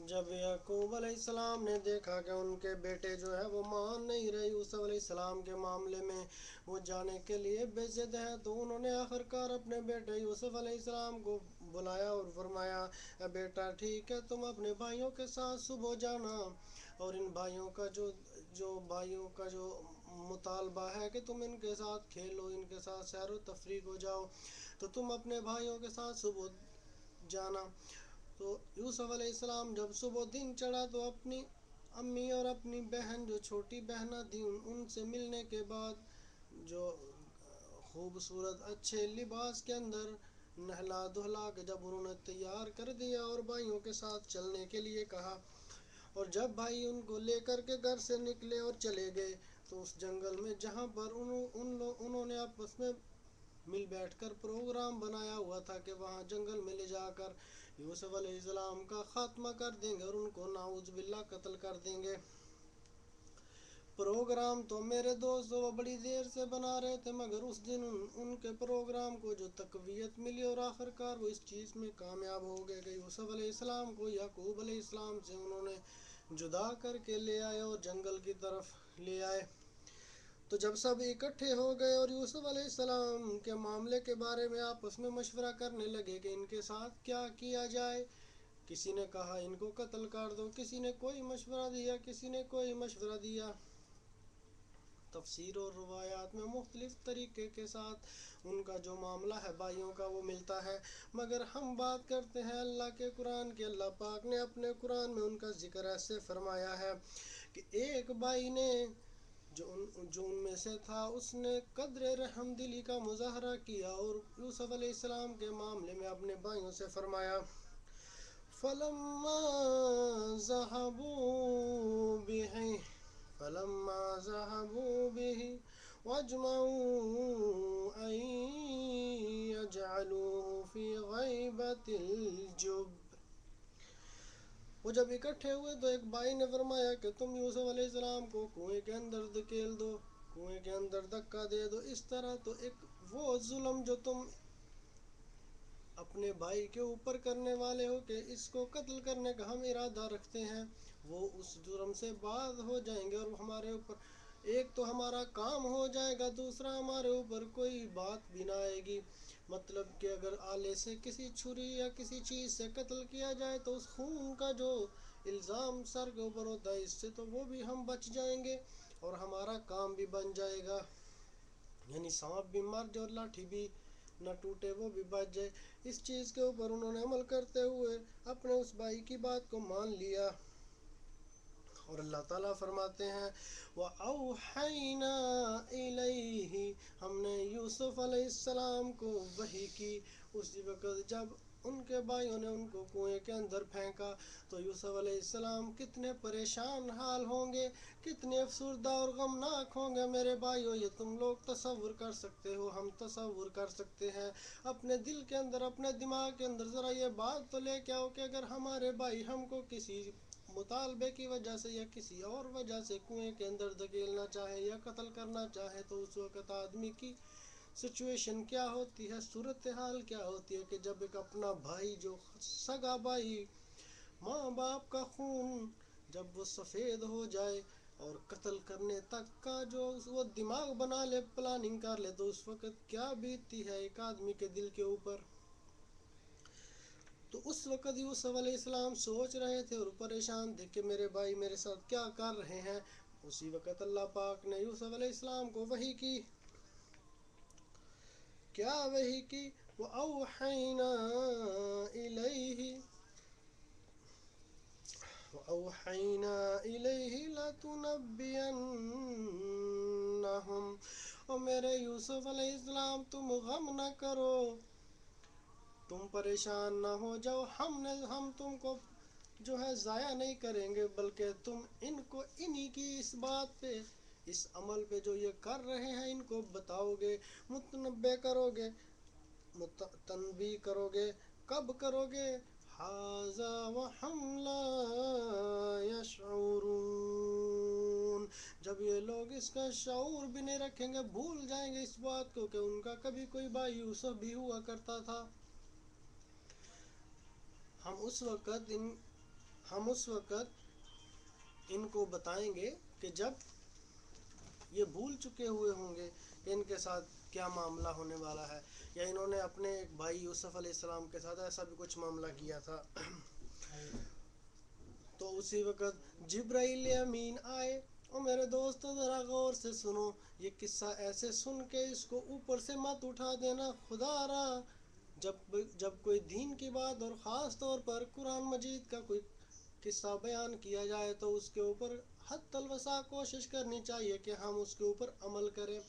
جب یعقوب علیہ السلام نے دیکھا کہ ان کے بیٹے جو ہے وہ مان نہیں رہے یوسف علیہ السلام کے معاملے میں، وہ جانے کے لیے بے ضد ہے، تو انہوں نے آخرکار اپنے بیٹے یوسف علیہ السلام کو بلایا اور فرمایا، اے بیٹا ٹھیک ہے، تم اپنے بھائیوں کے ساتھ صبح جانا، اور ان بھائیوں کا جو مطالبہ ہے کہ تم ان کے ساتھ کھیلو، ان کے ساتھ سیر و تفریح ہو جاؤ، تو تم اپنے بھائیوں کے ساتھ صبح جانا۔ تو یوسف علیہ السلام جب صبح دن چڑھا تو اپنی امی اور اپنی بہن جو چھوٹی بہنیں تھیں ان سے ملنے کے بعد جو خوبصورت اچھے لباس کے اندر نہلا دھلا کے جب انہوں نے تیار کر دیا اور بھائیوں کے ساتھ چلنے کے لیے کہا، اور جب بھائی ان کو لے کر کے گھر سے نکلے اور چلے گئے، تو اس جنگل میں جہاں پر انہوں نے آپس میں مل بیٹھ کر پروگرام بنایا ہوا تھا کہ وہاں جنگل میں لے جا کر یوسف علیہ السلام کا خاتمہ کر دیں گے اور ان کو نعوذ باللہ قتل کر دیں گے۔ پروگرام تو میرے دوست وہ بڑی دیر سے بنا رہے تھے، مگر اس دن ان کے پروگرام کو جو تقویت ملی اور آخرکار وہ اس چیز میں کامیاب ہو گئے کہ یوسف علیہ السلام کو یعقوب علیہ السلام سے انہوں نے جدا کر کے لے آئے اور جنگل کی طرف لے آئے۔ تو جب سب اکٹھے ہو گئے اور یوسف علیہ السلام کے معاملے کے بارے میں آپس میں مشورہ کرنے لگے کہ ان کے ساتھ کیا کیا جائے، کسی نے کہا ان کو قتل کر دو، کسی نے کوئی مشورہ دیا، کسی نے کوئی مشورہ دیا۔ تفسیر اور روایات میں مختلف طریقے کے ساتھ ان کا جو معاملہ ہے بھائیوں کا وہ ملتا ہے، مگر ہم بات کرتے ہیں اللہ کے قرآن کی۔ اللہ پاک نے اپنے قرآن میں ان کا ذکر ایسے فرمایا ہے کہ ایک بھائی نے جو ان میں سے تھا، اس نے قدر رحم دلی کا مظاہرہ کیا اور یوسف علیہ السلام کے معاملے میں اپنے بھائیوں سے فرمایا، فَلَمَّا ذَهَبُوا بِهِ وَأَجْمَعُوا أَن يَجْعَلُوهُ فِي غَيْبَةِ الْجُبِّ۔ وہ جب اکٹھے ہوئے تو ایک بھائی نے فرمایا کہ تم یوسف علیہ السلام کو کنویں کے اندر دھکیل دو، کنویں کے اندر دھکا دے دو، اس طرح تو ایک وہ ظلم جو تم اپنے بھائی کے اوپر کرنے والے ہو کہ اس کو قتل کرنے کا ہم ارادہ رکھتے ہیں، وہ اس جرم سے باز ہو جائیں گے اور ہمارے اوپر ایک تو ہمارا کام ہو جائے گا، دوسرا ہمارے اوپر کوئی بات بھی نہ آئے گی۔ مطلب کہ اگر آلے سے کسی چھری یا کسی چیز سے قتل کیا جائے تو اس خون کا جو الزام سر کے اوپر ہوتا ہے، اس سے تو وہ بھی ہم بچ جائیں گے اور ہمارا کام بھی بن جائے گا، یعنی سانپ بھی مر جائے اور لاٹھی بھی نہ ٹوٹے، وہ بھی بچ جائے۔ اس چیز کے اوپر انہوں نے عمل کرتے ہوئے اپنے اس بھائی کی بات کو مان لیا، اور اللہ تعالیٰ فرماتے ہیں وَأَوْحَيْنَا إِلَيْهِ، ہم نے یوسف علیہ السلام کو وحی کی اسی وقت جب ان کے بھائیوں نے ان کو کنویں کے اندر پھینکا، تو یوسف علیہ السلام کتنے پریشان حال ہوں گے، کتنے افسردہ اور غمناک ہوں گے میرے بھائیوں، یہ تم لوگ تصور کر سکتے ہو، ہم تصور کر سکتے ہیں۔ اپنے دل کے اندر، اپنے دماغ کے اندر ذرا یہ بات تو لے کے آؤ کہ اگر ہمارے بھائی ہم کو کسی مطالبے کی وجہ سے یا کسی اور وجہ سے کنویں کے اندر دھکیلنا چاہے یا قتل کرنا چاہے، تو اس وقت آدمی کی سچویشن کیا ہوتی ہے، صورتحال کیا ہوتی ہے کہ جب ایک اپنا بھائی جو سگا بھائی، ماں باپ کا خون جب وہ سفید ہو جائے اور قتل کرنے تک کا جو وہ دماغ بنا لے، پلاننگ کر لے، تو اس وقت کیا بیتتی ہے ایک آدمی کے دل کے اوپر۔ تو اس وقت یوسف علیہ السلام سوچ رہے تھے اور پریشان تھے کہ میرے بھائی میرے ساتھ کیا کر رہے ہیں۔ اسی وقت اللہ پاک نے یوسف علیہ السلام کو وحی کی، کیا وحی کی؟ وَأَوْحَيْنَا إِلَيْهِ لَتُنَبِّئَنَّهُمْ، اور میرے یوسف علیہ السلام تم غم نہ کرو، تم پریشان نہ ہو جاؤ، ہم تم کو جو ہے ضائع نہیں کریں گے، بلکہ تم ان کو انہی کی اس بات پہ، اس عمل پہ جو یہ کر رہے ہیں ان کو بتاؤ گے، متنبع کرو گے، تنبیہ کرو گے۔ کب کرو گے؟ ھذا وَھُمْ لَا يَشْعُرُونَ، جب یہ لوگ اس کا شعور بھی نہیں رکھیں گے، بھول جائیں گے اس بات کو کہ ان کا کبھی کوئی بھائی یوسف بھی ہوا کرتا تھا۔ ہم اس وقت ان کو بتائیں گے کہ جب یہ بھول چکے ہوئے ہوں گے کہ ان کے ساتھ کیا معاملہ ہونے والا ہے، یا انہوں نے اپنے ایک بھائی یوسف علیہ السلام کے ساتھ ایسا بھی کچھ معاملہ کیا تھا۔ تو اسی وقت جبرائیل امین آئے، اور میرے دوستو ذرا غور سے سنو، یہ قصہ ایسے سن کے اس کو اوپر سے مت اٹھا دینا، خدا را جب کوئی دین کی بات اور خاص طور پر قرآن مجید کا کوئی قصہ بیان کیا جائے تو اس کے اوپر حد الوسع کوشش کرنی چاہیے کہ ہم اس کے اوپر عمل کریں،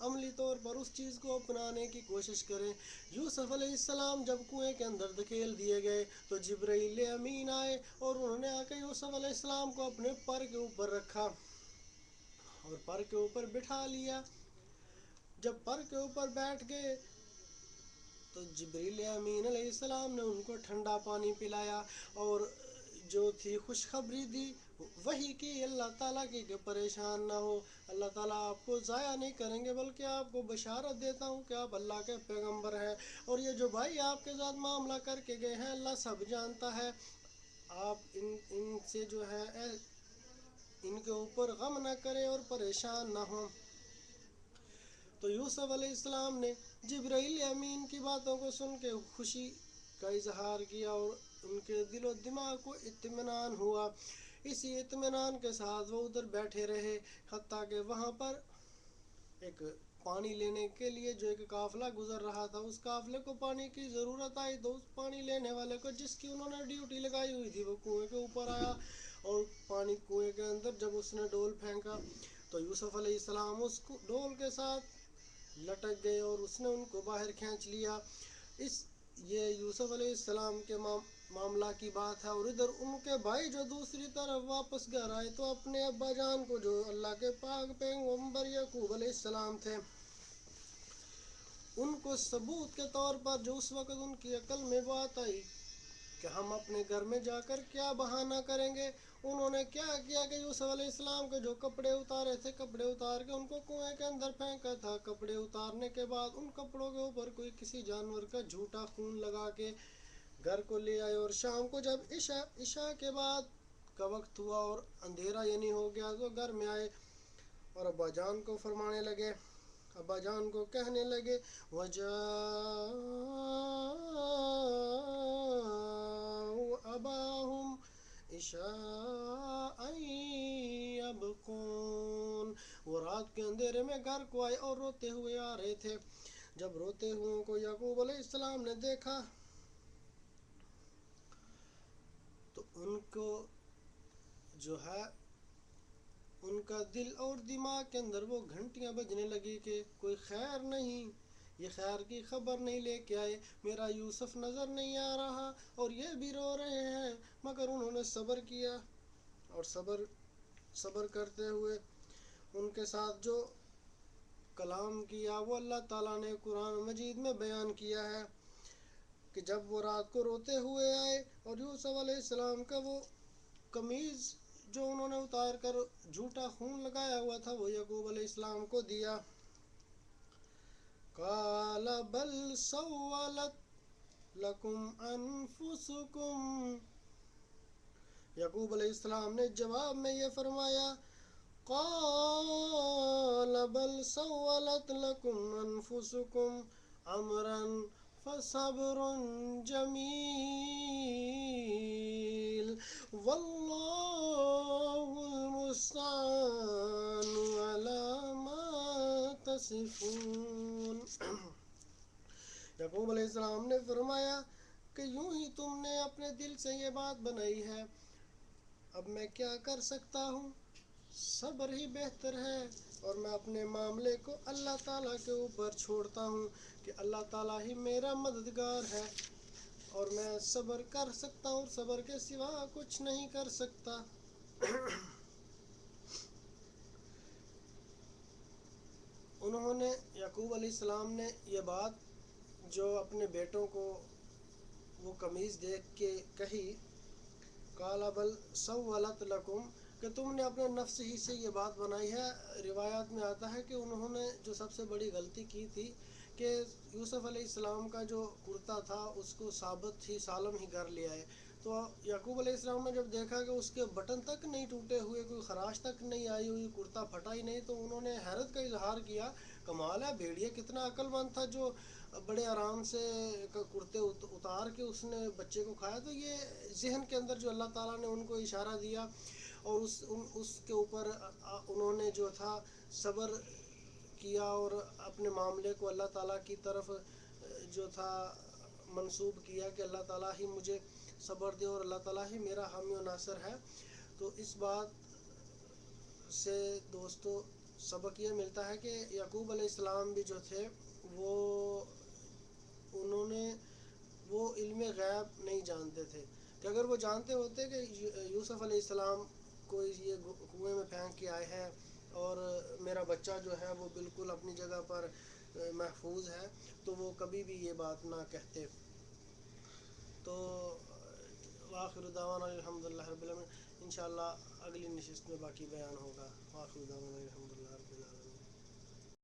عملی طور پر اس چیز کو اپنانے کی کوشش کریں۔ یوسف علیہ السلام جب کنویں کے اندر دھکیل دیے گئے تو جبرائیل امین آئے اور انہوں نے آ کے یوسف علیہ السلام کو اپنے پر کے اوپر رکھا اور پر کے اوپر بٹھا لیا۔ جب پر کے اوپر بیٹھ گئے تو جبرائیل امین علیہ السلام نے ان کو ٹھنڈا پانی پلایا اور جو تھی خوشخبری دی، وہی کی اللہ تعالیٰ کی کہ پریشان نہ ہو، اللہ تعالیٰ آپ کو ضائع نہیں کریں گے، بلکہ آپ کو بشارت دیتا ہوں کہ آپ اللہ کے پیغمبر ہیں، اور یہ جو بھائی آپ کے ساتھ معاملہ کر کے گئے ہیں اللہ سب جانتا ہے، آپ ان سے جو ہے ان کے اوپر غم نہ کریں اور پریشان نہ ہوں۔ تو یوسف علیہ السلام نے جبرائیل امین کی باتوں کو سن کے خوشی کا اظہار کیا اور ان کے دل و دماغ کو اطمینان ہوا۔ اسی اطمینان کے ساتھ وہ ادھر بیٹھے رہے، حتیٰ کہ وہاں پر ایک پانی لینے کے لیے جو ایک قافلہ گزر رہا تھا، اس قافلے کو پانی کی ضرورت آئی تو اس پانی لینے والے کو جس کی انہوں نے ڈیوٹی لگائی ہوئی تھی وہ کنویں کے اوپر آیا، اور پانی کنویں کے اندر جب اس نے ڈول پھینکا تو یوسف علیہ السلام اس ڈول کے ساتھ لٹک گئے اور اس نے ان کو باہر کھینچ لیا۔ یہ یوسف علیہ السلام کے معاملہ کی بات ہے، اور ادھر ان کے بھائی جو دوسری طرف واپس گھر آئے تو اپنے ابا جان کو جو اللہ کے پاک پیغمبر یعقوب علیہ السلام تھے ان کو ثبوت کے طور پر جو اس وقت ان کی عقل میں بات آئی کہ ہم اپنے گھر میں جا کر کیا بہانہ کریں گے، انہوں نے کیا کیا کہ یوسف علیہ السلام کے جو کپڑے اتارے تھے، کپڑے اتار کے ان کو کنویں کے اندر پھینکا تھا۔ کپڑے اتارنے کے بعد ان کپڑوں کے اوپر کوئی کسی جانور کا جھوٹا خون لگا کے گھر کو لے آئے، اور شام کو جب عشاء کے بعد کا وقت ہوا اور اندھیرا یعنی ہو گیا تو گھر میں آئے اور ابا جان کو فرمانے لگے، ابا جان کو کہنے لگے وَجَاءُوا أَبَاهُمْ عِشَاءً يَبْكُونَ، وہ رات کے اندھیرے میں گھر کو آئے اور روتے ہوئے آ رہے تھے۔ جب روتے ہوئے کو یعقوب علیہ السلام نے دیکھا تو ان کو جو ہے ان کا دل اور دماغ کے اندر وہ گھنٹیاں بجنے لگی کہ کوئی خیر نہیں، یہ خیر کی خبر نہیں لے کے آئے، میرا یوسف نظر نہیں آ رہا، اور یہ بھی رو رہے ہیں۔ مگر انہوں نے صبر کیا، اور صبر کرتے ہوئے ان کے ساتھ جو کلام کیا وہ اللہ تعالیٰ نے قرآن مجید میں بیان کیا ہے کہ جب وہ رات کو روتے ہوئے آئے اور یوسف علیہ السلام کا وہ قمیض جو انہوں نے اتار کر جھوٹا خون لگایا ہوا تھا وہ یعقوب علیہ السلام کو دیا، قال بل سولت لکم انفسکم، یعقوب علیہ السلام نے جواب میں یہ فرمایا قال بل سولت لکم انفسکم امرا فصبر جمیل واللہ المستعان علی ما تصفون۔ یعقوب علیہ السلام نے فرمایا کہ یوں ہی تم نے اپنے دل سے یہ بات بنائی ہے، اب میں کیا کر سکتا ہوں، صبر ہی بہتر ہے، اور میں اپنے معاملے کو اللہ تعالیٰ کے اوپر چھوڑتا ہوں کہ اللہ تعالیٰ ہی میرا مددگار ہے، اور میں صبر کر سکتا ہوں، صبر کے سوا کچھ نہیں کر سکتا۔ انہوں نے یعقوب علیہ السلام نے یہ بات جو اپنے بیٹوں کو وہ قمیض دیکھ کے کہی، قال بل سولت لکم، کہ تم نے اپنے نفس ہی سے یہ بات بنائی ہے۔ روایات میں آتا ہے کہ انہوں نے جو سب سے بڑی غلطی کی تھی کہ یوسف علیہ السلام کا جو کرتا تھا اس کو ثابت ہی سالم ہی کر لیا ہے، تو یعقوب علیہ السلام نے جب دیکھا کہ اس کے بٹن تک نہیں ٹوٹے ہوئے، کوئی خراش تک نہیں آئی ہوئی، کرتا پھٹا ہی نہیں، تو انہوں نے حیرت کا اظہار کیا، کمال ہے، بھیڑیا کتنا عقل مند تھا جو بڑے آرام سے کرتے اتار کے اس نے بچے کو کھایا۔ تو یہ ذہن کے اندر جو اللہ تعالیٰ نے ان کو اشارہ دیا، اور اس کے اوپر انہوں نے جو تھا صبر کیا، اور اپنے معاملے کو اللہ تعالیٰ کی طرف جو تھا منسوب کیا کہ اللہ تعالیٰ ہی مجھے صبر دے اور اللہ تعالیٰ ہی میرا حامی و ناصر ہے۔ تو اس بات سے دوستو سبق یہ ملتا ہے کہ یعقوب علیہ السلام بھی جو تھے وہ علم غیب نہیں جانتے تھے، کہ اگر وہ جانتے ہوتے کہ یوسف علیہ السلام کو یہ کنویں میں پھینک کے آئے ہیں اور میرا بچہ جو ہے وہ بالکل اپنی جگہ پر محفوظ ہے، تو وہ کبھی بھی یہ بات نہ کہتے۔ تو وآخر دعوانا الحمدللہ رب العالمین، انشاءاللہ اگلی نشست میں باقی بیان ہوگا۔ وآخر دعوانا